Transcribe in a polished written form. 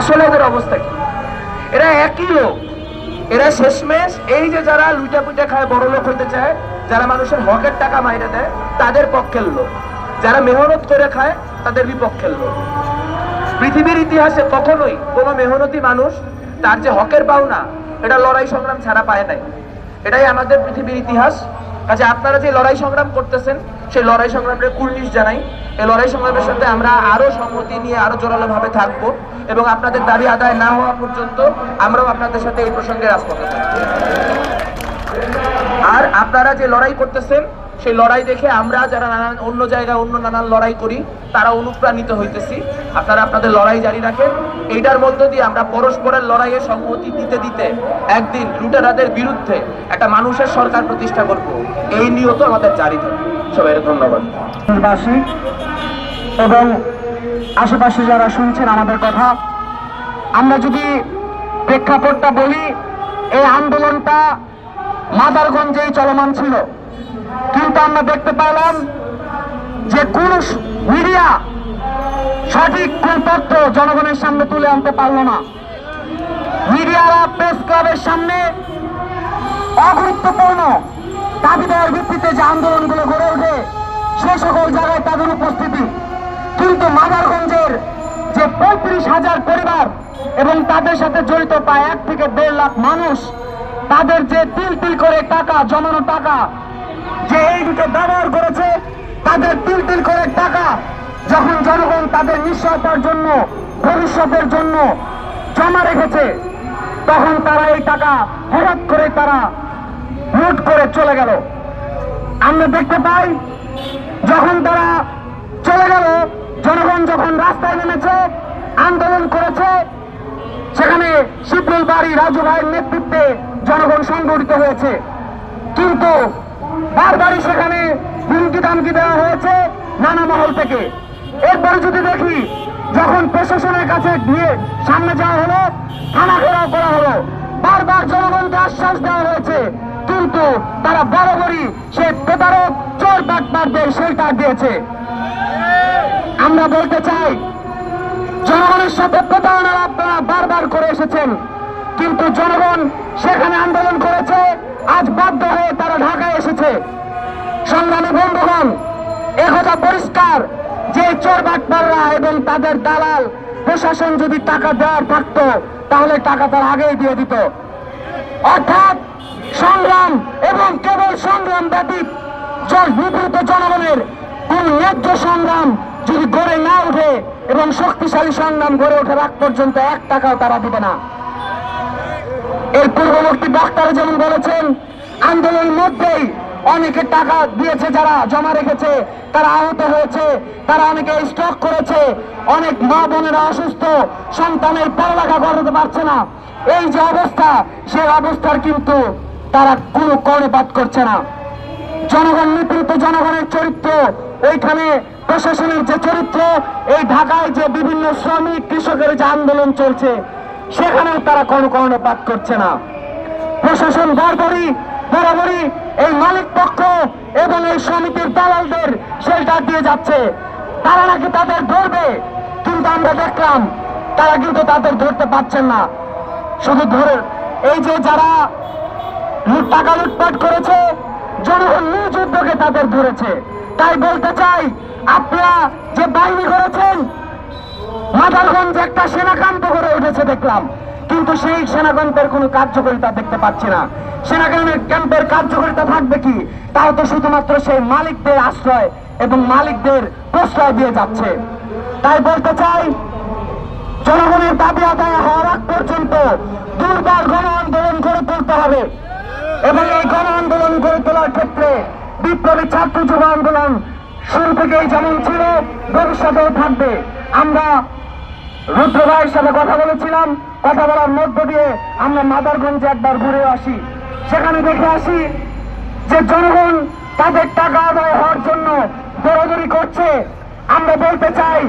আসলে এদের অবস্থা কি? এরা একই লোক, এরা শেষমেশ এই যে যারা লুইটা পুইটা খায়, বড় লোক হইতে চায়, যারা মানুষের হকের টাকা মাইরে দেয় তাদের পক্ষের লোক, যারা মেহনত করে খায় তাদের বিপক্ষের লোক। পৃথিবীর ইতিহাসে কখনোই কোনো মেহনতি মানুষ তার যে হকের পাওনা এটা লড়াই সংগ্রাম ছাড়া পায় নাই। এটাই আমাদের পৃথিবীর ইতিহাস। কাজে আপনারা যে লড়াই সংগ্রাম করতেছেন সেই লড়াই সংগ্রামের কুর্নিশ জানাই। এই লড়াই সংগ্রামের সাথে আমরা আরো সংহতি নিয়ে আরো জোরালো ভাবে থাকবো এবং আপনাদের দাবি আদায় না হওয়া পর্যন্ত আমরাও আপনাদের সাথে এই প্রসঙ্গে রাজপথে থাকবো। আর আপনারা যে লড়াই করতেছেন সেই লড়াই দেখে আমরা যারা নানান অন্য জায়গায় অন্য নানান লড়াই করি তারা অনুপ্রাণিত হইতেছি। আপনারা আপনাদের লড়াই জারি রাখেন। এইটার মধ্য দিয়ে আমরা পরস্পরের লড়াইয়ে সংহতি দিতে দিতে একদিন লুটেরাদের বিরুদ্ধে একটা মানুষের সরকার প্রতিষ্ঠা করব, এই নিয়ত আমাদের জারি থাকবে। সবাই ধন্যবাদ। এবং আশেপাশে যারা শুনছেন আমাদের কথা, আমরা যদি প্রেক্ষাপটটা বলি, এই আন্দোলনটা মাদারগঞ্জেই চলমান ছিল, কিন্তু আমরা দেখতে পেলাম যে কোন মিডিয়া সঠিক কোন তথ্য জনগণের সামনে তুলে আনতে পারল না। মিডিয়ারা প্রেস ক্লাবের সামনে অগুরুত্বপূর্ণ দাবি দেওয়ার ভিত্তিতে যে আন্দোলনগুলো গড়ে ওঠে সে সকল জায়গায় তাদের উপস্থিতি, কিন্তু মাদারগঞ্জের যে 35,000 পরিবার এবং তাদের সাথে জড়িত প্রায় 1 থেকে 1.5 লাখ মানুষ, তাদের যে তিল তিল করে টাকা জমানো টাকা যে এইদিকে ব্যবহার করেছে, তাদের তিল তিল করে টাকা যখন জনগণ তাদের নিশ্চয়তার জন্য ভবিষ্যতের জন্য জমা রেখেছে, তখন তারা এই টাকা হঠাৎ করে তারা লুট করে চলে গেল। আমরা দেখতে পাই যখন তারা চলে গেল, জনগণ যখন রাস্তায় নেমেছে, আন্দোলন করেছে, সেখানে শিবলুল বাড়ি রাজু ভাইয়ের নেতৃত্বে জনগণ সংগঠিত হয়েছে, কিন্তু বারবারই সেখানে হুমকি দামকি দেওয়া হয়েছে নানা মহল থেকে। এরপরে যদি দেখি যখন প্রশাসনের কাছে গিয়ে সামনে যাওয়া হলো, থানা ঘেরাও করা হলো, বারবার জনগণকে আশ্বাস দেওয়া হয়েছে, কিন্তু তারা বরাবরই সেই প্রতারক চোর বাটপারদের শেল্টার দিয়েছে। আমরা বলতে চাই, জনগণের সাথে প্রতারণা আপনারা বারবার করে এসেছেন, কিন্তু জনগণ সেখানে আন্দোলন করেছে, আজ বাধ্য হয়ে তারা ঢাকায় এসেছে। সংগ্রামী বন্ধুগণ, একথা পরিষ্কার যে চোর বাটপাররা এবং তাদের দালাল প্রশাসন যদি টাকা দেওয়ার থাকতো তাহলে টাকা তারা আগেই দিয়ে দিত। অর্থাৎ সংগ্রাম এবং কেবল সংগ্রাম ব্যতীত নিপীড়িত জনগণের কোন ন্যায্য সংগ্রাম যদি গড়ে না ওঠে এবং শক্তিশালী সংগ্রাম গড়ে ওঠার আগ পর্যন্ত 1 টাকাও তারা দিবে না। এর পূর্ববর্তী বক্তারা যেমন বলেছেন, আন্দোলনের মধ্যেই অনেকে টাকা দিয়েছে, যারা জমা রেখেছে তারা আহত হয়েছে, তারা অনেকে স্ট্রোক করেছে, অনেক মা বোনেরা অসুস্থ, সন্তানের পড়ালেখা করাতে পারছে না। এই যে অবস্থা, সেই অবস্থার কিন্তু তারা কোনো কর্ণপাত করছে না। জনগণ নিপীড়িত জনগণের চরিত্র, ওইখানে প্রশাসনের যে চরিত্র, এই ঢাকায় যে বিভিন্ন শ্রমিক কৃষকের যে আন্দোলন চলছে সেখানেও তারা কোনো কর্ণপাত করছে না। প্রশাসন বরাবরই এই মালিক পক্ষ এবং এই সমিতির দালালদের শেল্টার দিয়ে যাচ্ছে। তারা নাকি তাদের ধরবে, কিন্তু আমরা দেখলাম তারা কিন্তু তাদের ধরতে পারছেন না। শুধু ধরে এই যে যারা টাকা লুটপাট করেছে, জনগণ নিজ উদ্যোগে তাদের ধরেছে। তাই বলতে চাই, আপনারা যে বাহিনী করেছেন, মাদারগঞ্জে একটা সেনা ক্যাম্প গড়ে উঠেছে দেখলাম, কিন্তু সেই সেনা ক্যাম্পের কোনো কার্যকারিতা দেখতে পাচ্ছি না। সেনা ক্যাম্পের কার্যকারিতা থাকবে কি? তাও তো শুধুমাত্র সেই মালিকদের আশ্রয় এবং মালিকদের প্রশ্রয় দিয়ে যাচ্ছে। তাই বলতে চাই, জনগণের দাবি আদায় হওয়ার আগ পর্যন্ত দুর্বার গণ আন্দোলন গড়ে তুলতে হবে এবং এই গণ আন্দোলন গড়ে তোলার ক্ষেত্রে বিপ্লবী ছাত্র যুব আন্দোলন শুরু থেকেই যেমন ছিল ভবিষ্যতেও থাকবে। আমরা রুদ্র ভাইয়ের সাথে কথা বলেছিলাম, কথা বলার মধ্য দিয়ে আমরা মাদারগঞ্জে একবার ঘুরে আসি, সেখানে দেখে আসি যে জনগণ তাদের টাকা আদায় হওয়ার জন্য দৌড়াদৌড়ি করছে। আমরা বলতে চাই